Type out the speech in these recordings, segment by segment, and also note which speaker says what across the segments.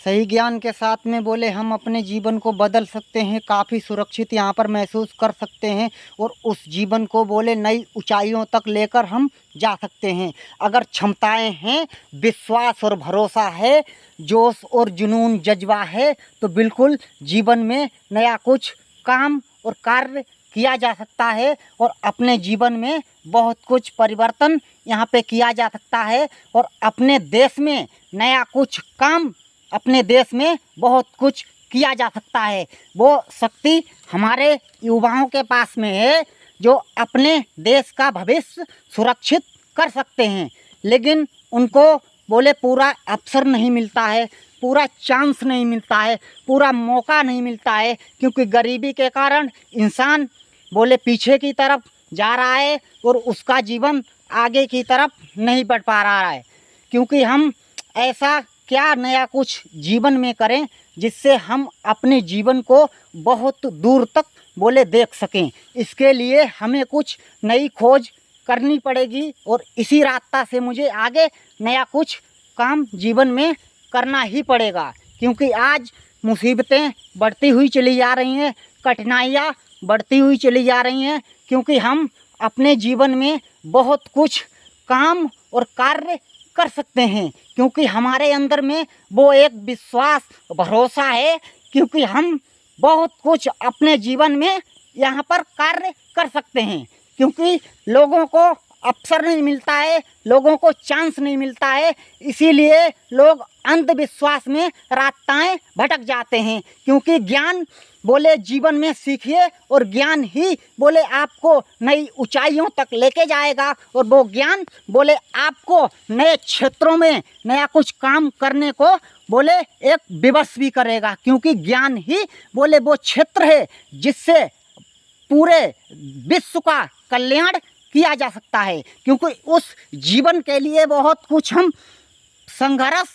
Speaker 1: सही ज्ञान के साथ में बोले हम अपने जीवन को बदल सकते हैं, काफ़ी सुरक्षित यहाँ पर महसूस कर सकते हैं और उस जीवन को बोले नई ऊंचाइयों तक लेकर हम जा सकते हैं। अगर क्षमताएं हैं, विश्वास और भरोसा है, जोश और जुनून जज्बा है तो बिल्कुल जीवन में नया कुछ काम और कार्य किया जा सकता है और अपने जीवन में बहुत कुछ परिवर्तन यहाँ पे किया जा सकता है और अपने देश में नया कुछ काम, अपने देश में बहुत कुछ किया जा सकता है। वो शक्ति हमारे युवाओं के पास में है जो अपने देश का भविष्य सुरक्षित कर सकते हैं, लेकिन उनको बोले पूरा अवसर नहीं मिलता है, पूरा चांस नहीं मिलता है, पूरा मौका नहीं मिलता है, क्योंकि गरीबी के कारण इंसान बोले पीछे की तरफ जा रहा है और उसका जीवन आगे की तरफ नहीं बढ़ पा रहा है। क्योंकि हम ऐसा क्या नया कुछ जीवन में करें जिससे हम अपने जीवन को बहुत दूर तक बोले देख सकें। इसके लिए हमें कुछ नई खोज करनी पड़ेगी और इसी रास्ता से मुझे आगे नया कुछ काम जीवन में करना ही पड़ेगा, क्योंकि आज मुसीबतें बढ़ती हुई चली जा रही हैं, कठिनाइयाँ बढ़ती हुई चली जा रही हैं, क्योंकि हम अपने जीवन में बहुत कुछ काम और कार्य कर सकते हैं, क्योंकि हमारे अंदर में वो एक विश्वास भरोसा है, क्योंकि हम बहुत कुछ अपने जीवन में यहाँ पर कार्य कर सकते हैं। क्योंकि लोगों को अवसर नहीं मिलता है, लोगों को चांस नहीं मिलता है, इसीलिए लोग अंधविश्वास में रास्ताएं भटक जाते हैं। क्योंकि ज्ञान बोले जीवन में सीखिए और ज्ञान ही बोले आपको नई ऊंचाइयों तक लेके जाएगा और वो ज्ञान बोले आपको नए क्षेत्रों में नया कुछ काम करने को बोले एक विवश भी करेगा। क्योंकि ज्ञान ही बोले वो क्षेत्र है जिससे पूरे विश्व का कल्याण किया जा सकता है। क्योंकि उस जीवन के लिए बहुत कुछ हम संघर्ष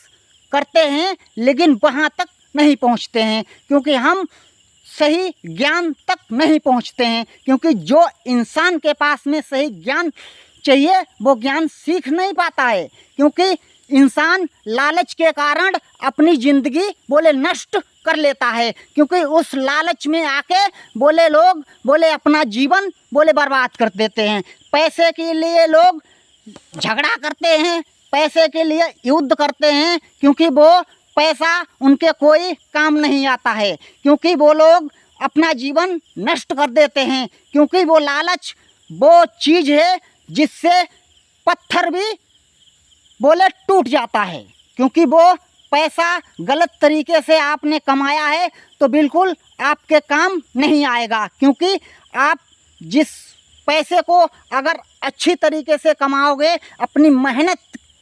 Speaker 1: करते हैं, लेकिन वहाँ तक नहीं पहुँचते हैं, क्योंकि हम सही ज्ञान तक नहीं पहुँचते हैं। क्योंकि जो इंसान के पास में सही ज्ञान चाहिए वो ज्ञान सीख नहीं पाता है, क्योंकि इंसान लालच के कारण अपनी ज़िंदगी बोले नष्ट कर लेता है। क्योंकि उस लालच में आके बोले लोग बोले अपना जीवन बोले बर्बाद कर देते हैं। पैसे के लिए लोग झगड़ा करते हैं, पैसे के लिए युद्ध करते हैं, क्योंकि वो पैसा उनके कोई काम नहीं आता है, क्योंकि वो लोग अपना जीवन नष्ट कर देते हैं। क्योंकि वो लालच वो चीज़ है जिससे पत्थर भी बोले टूट जाता है। क्योंकि वो पैसा गलत तरीके से आपने कमाया है तो बिल्कुल आपके काम नहीं आएगा। क्योंकि आप जिस पैसे को अगर अच्छी तरीके से कमाओगे, अपनी मेहनत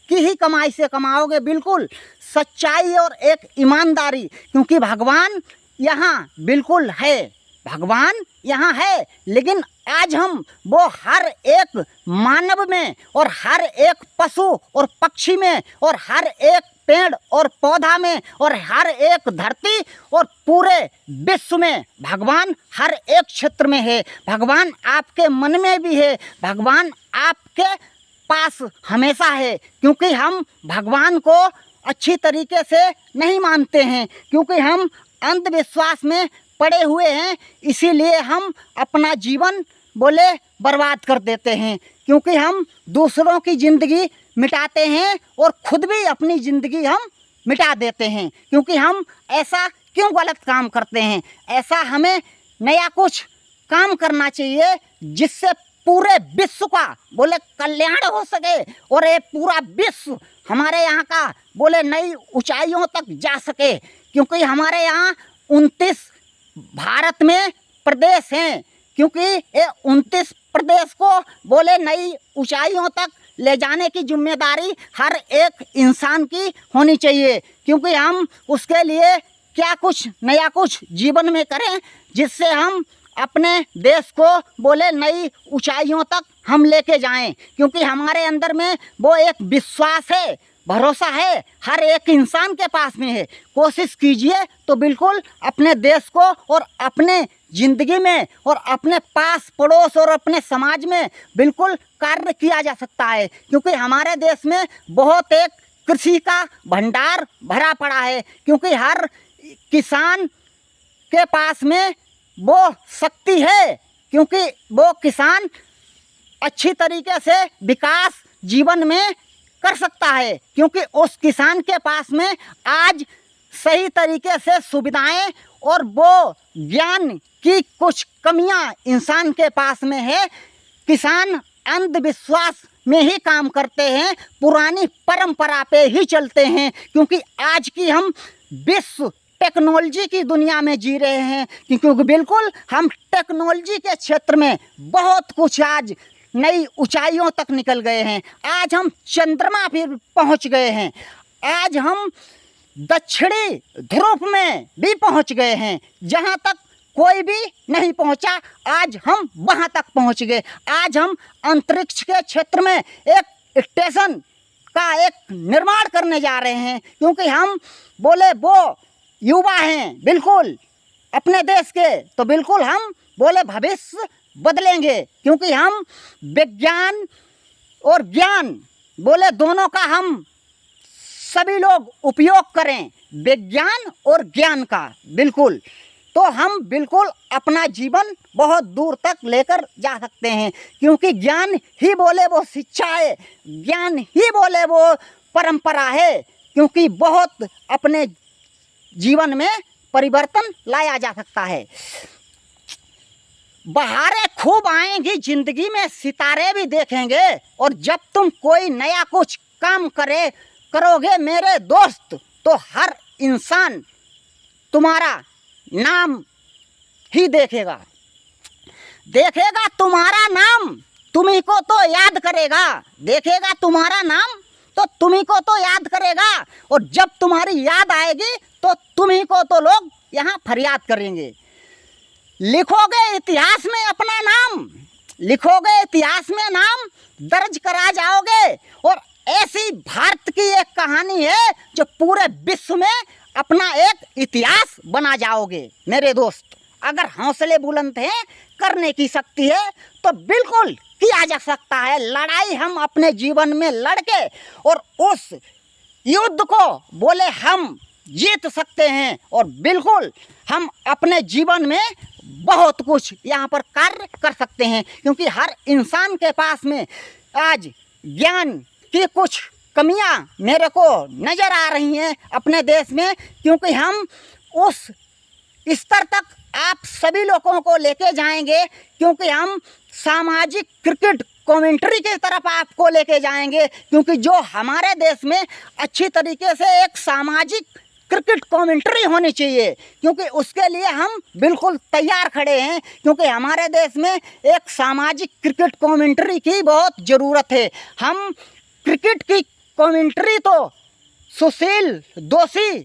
Speaker 1: की ही कमाई से कमाओगे, बिल्कुल सच्चाई और एक ईमानदारी, क्योंकि भगवान यहाँ बिल्कुल है, भगवान यहाँ है, लेकिन आज हम वो हर एक मानव में और हर एक पशु और पक्षी में और हर एक पेड़ और पौधा में और हर एक धरती और पूरे विश्व में भगवान हर एक क्षेत्र में है। भगवान आपके मन में भी है, भगवान आपके पास हमेशा है। क्योंकि हम भगवान को अच्छी तरीके से नहीं मानते हैं, क्योंकि हम अंधविश्वास में पड़े हुए हैं, इसीलिए हम अपना जीवन बोले बर्बाद कर देते हैं। क्योंकि हम दूसरों की ज़िंदगी मिटाते हैं और खुद भी अपनी ज़िंदगी हम मिटा देते हैं। क्योंकि हम ऐसा क्यों गलत काम करते हैं? ऐसा हमें नया कुछ काम करना चाहिए जिससे पूरे विश्व का बोले कल्याण हो सके और ये पूरा विश्व हमारे यहाँ का बोले नई ऊंचाइयों तक जा सके। क्योंकि हमारे यहाँ 29 भारत में प्रदेश हैं, क्योंकि ये 29 प्रदेश को बोले नई ऊंचाइयों तक ले जाने की जिम्मेदारी हर एक इंसान की होनी चाहिए। क्योंकि हम उसके लिए क्या कुछ नया कुछ जीवन में करें जिससे हम अपने देश को बोले नई ऊंचाइयों तक हम लेके जाएं। क्योंकि हमारे अंदर में वो एक विश्वास है, भरोसा है, हर एक इंसान के पास में है। कोशिश कीजिए तो बिल्कुल अपने देश को और अपने ज़िंदगी में और अपने पास पड़ोस और अपने समाज में बिल्कुल कार्य किया जा सकता है। क्योंकि हमारे देश में बहुत एक कृषि का भंडार भरा पड़ा है, क्योंकि हर किसान के पास में वो शक्ति है, क्योंकि वो किसान अच्छी तरीके से विकास जीवन में कर सकता है, क्योंकि उस किसान के पास में आज सही तरीके से सुविधाएं और वो ज्ञान की कुछ कमियां इंसान के पास में है। किसान अंधविश्वास में ही काम करते हैं, पुरानी परंपरा पे ही चलते हैं, क्योंकि आज की हम विश्व टेक्नोलॉजी की दुनिया में जी रहे हैं, क्योंकि बिल्कुल हम टेक्नोलॉजी के क्षेत्र में बहुत कुछ आज नई ऊंचाइयों तक निकल गए हैं। आज हम चंद्रमा पर पहुंच गए हैं, आज हम दक्षिणी ध्रुव में भी पहुंच गए हैं, जहां तक कोई भी नहीं पहुंचा आज हम वहां तक पहुंच गए। आज हम अंतरिक्ष के क्षेत्र में एक स्टेशन का एक निर्माण करने जा रहे हैं, क्योंकि हम बोले वो युवा हैं बिल्कुल अपने देश के, तो बिल्कुल हम बोले भविष्य बदलेंगे, क्योंकि हम विज्ञान और ज्ञान बोले दोनों का हम सभी लोग उपयोग करें, विज्ञान और ज्ञान का बिल्कुल, तो हम बिल्कुल अपना जीवन बहुत दूर तक लेकर जा सकते हैं, क्योंकि ज्ञान ही बोले वो शिक्षा है, ज्ञान ही बोले वो परंपरा है, क्योंकि बहुत अपने जीवन में परिवर्तन लाया जा सकता है। बहारें खूब आएंगी जिंदगी में, सितारे भी देखेंगे, और जब तुम कोई नया कुछ काम करोगे मेरे दोस्त, तो हर इंसान तुम्हारा नाम ही देखेगा तुम्हारा नाम, तुम्ही को तो याद करेगा, देखेगा तुम्हारा नाम तो तुम्ही को तो याद करेगा, और जब तुम्हारी याद आएगी तो तुम्ही को तो लोग यहाँ फरियाद करेंगे। लिखोगे इतिहास में अपना नाम, लिखोगे इतिहास में नाम दर्ज करा जाओगे, और ऐसी भारत की एक कहानी है जो पूरे विश्व में अपना एक इतिहास बना जाओगे मेरे दोस्त। अगर हौसले बुलंद हैं, करने की शक्ति है, तो बिल्कुल किया जा सकता है। लड़ाई हम अपने जीवन में लड़के और उस युद्ध को बोले हम जीत सकते हैं, और बिल्कुल हम अपने जीवन में बहुत कुछ यहाँ पर कार्य कर सकते हैं, क्योंकि हर इंसान के पास में आज ज्ञान की कुछ कमियां मेरे को नज़र आ रही हैं अपने देश में, क्योंकि हम उस स्तर तक आप सभी लोगों को लेके जाएंगे, क्योंकि हम सामाजिक क्रिकेट कमेंट्री की तरफ आपको लेके जाएंगे, क्योंकि जो हमारे देश में अच्छी तरीके से एक सामाजिक क्रिकेट कमेंट्री होनी चाहिए, क्योंकि उसके लिए हम बिल्कुल तैयार खड़े हैं, क्योंकि हमारे देश में एक सामाजिक क्रिकेट कमेंट्री की बहुत ज़रूरत है। हम क्रिकेट की कमेंट्री तो सुशील दोषी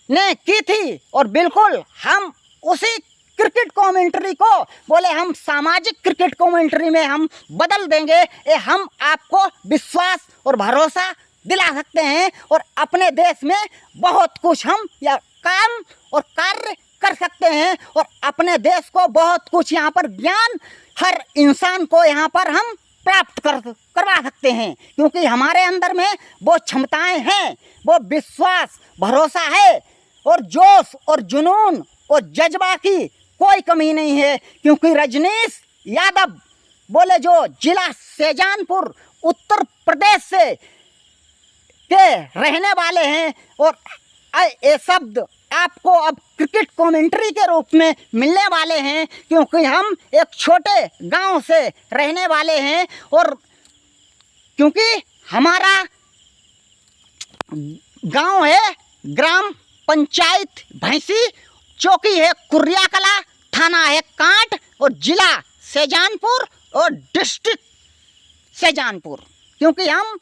Speaker 1: ने की थी, और बिल्कुल हम उसी क्रिकेट कमेंट्री को बोले हम सामाजिक क्रिकेट कमेंट्री में हम बदल देंगे। ये हम आपको विश्वास और भरोसा दिला सकते हैं, और अपने देश में बहुत कुछ हम या काम और कार्य कर सकते हैं, और अपने देश को बहुत कुछ यहाँ पर ज्ञान हर इंसान को यहाँ पर हम प्राप्त करवा सकते हैं, क्योंकि हमारे अंदर में वो क्षमताएं हैं, वो विश्वास भरोसा है, और जोश और जुनून और जज्बा की कोई कमी नहीं है, क्योंकि रजनीश यादव बोले जो जिला शाहजहांपुर उत्तर प्रदेश से के रहने वाले हैं, और ये शब्द आपको अब क्रिकेट कमेंट्री के रूप में मिलने वाले हैं, क्योंकि हम एक छोटे गांव से रहने वाले हैं, और क्योंकि हमारा गांव है ग्राम पंचायत भैंसी, चौकी है कुर्रिया कला, थाना है कांट, और जिला शाहजहांपुर और डिस्ट्रिक्ट शाहजहांपुर, क्योंकि हम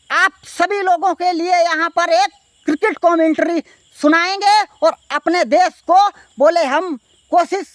Speaker 1: आप सभी लोगों के लिए यहाँ पर एक क्रिकेट कमेंट्री सुनाएंगे, और अपने देश को बोले हम कोशिश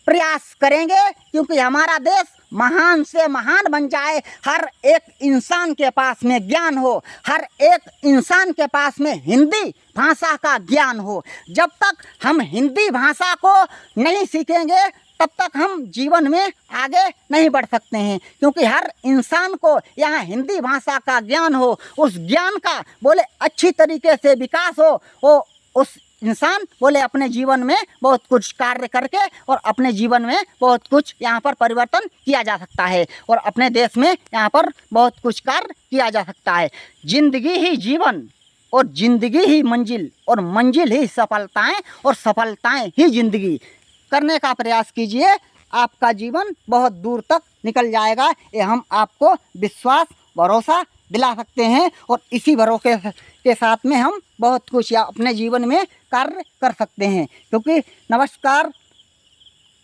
Speaker 1: प्रयास करेंगे, क्योंकि हमारा देश महान से महान बन जाए, हर एक इंसान के पास में ज्ञान हो, हर एक इंसान के पास में हिंदी भाषा का ज्ञान हो। जब तक हम हिंदी भाषा को नहीं सीखेंगे, तब तक हम जीवन में आगे नहीं बढ़ सकते हैं। क्योंकि हर इंसान को यहाँ हिंदी भाषा का ज्ञान हो, उस ज्ञान का बोले अच्छी तरीके से विकास हो, वो उस इंसान बोले अपने जीवन में बहुत कुछ कार्य करके और अपने जीवन में बहुत कुछ यहाँ पर परिवर्तन किया जा सकता है और अपने देश में यहाँ पर बहुत कुछ कार्य किया जा सकता है। जिंदगी ही जीवन और ज़िंदगी ही मंजिल और मंजिल ही सफलताएं और सफलताएं ही ज़िंदगी। करने का प्रयास कीजिए, आपका जीवन बहुत दूर तक निकल जाएगा। ये हम आपको विश्वास भरोसा दिला सकते हैं और इसी भरोसे के साथ में हम बहुत कुछ या अपने जीवन में कार्य कर सकते हैं। क्योंकि नमस्कार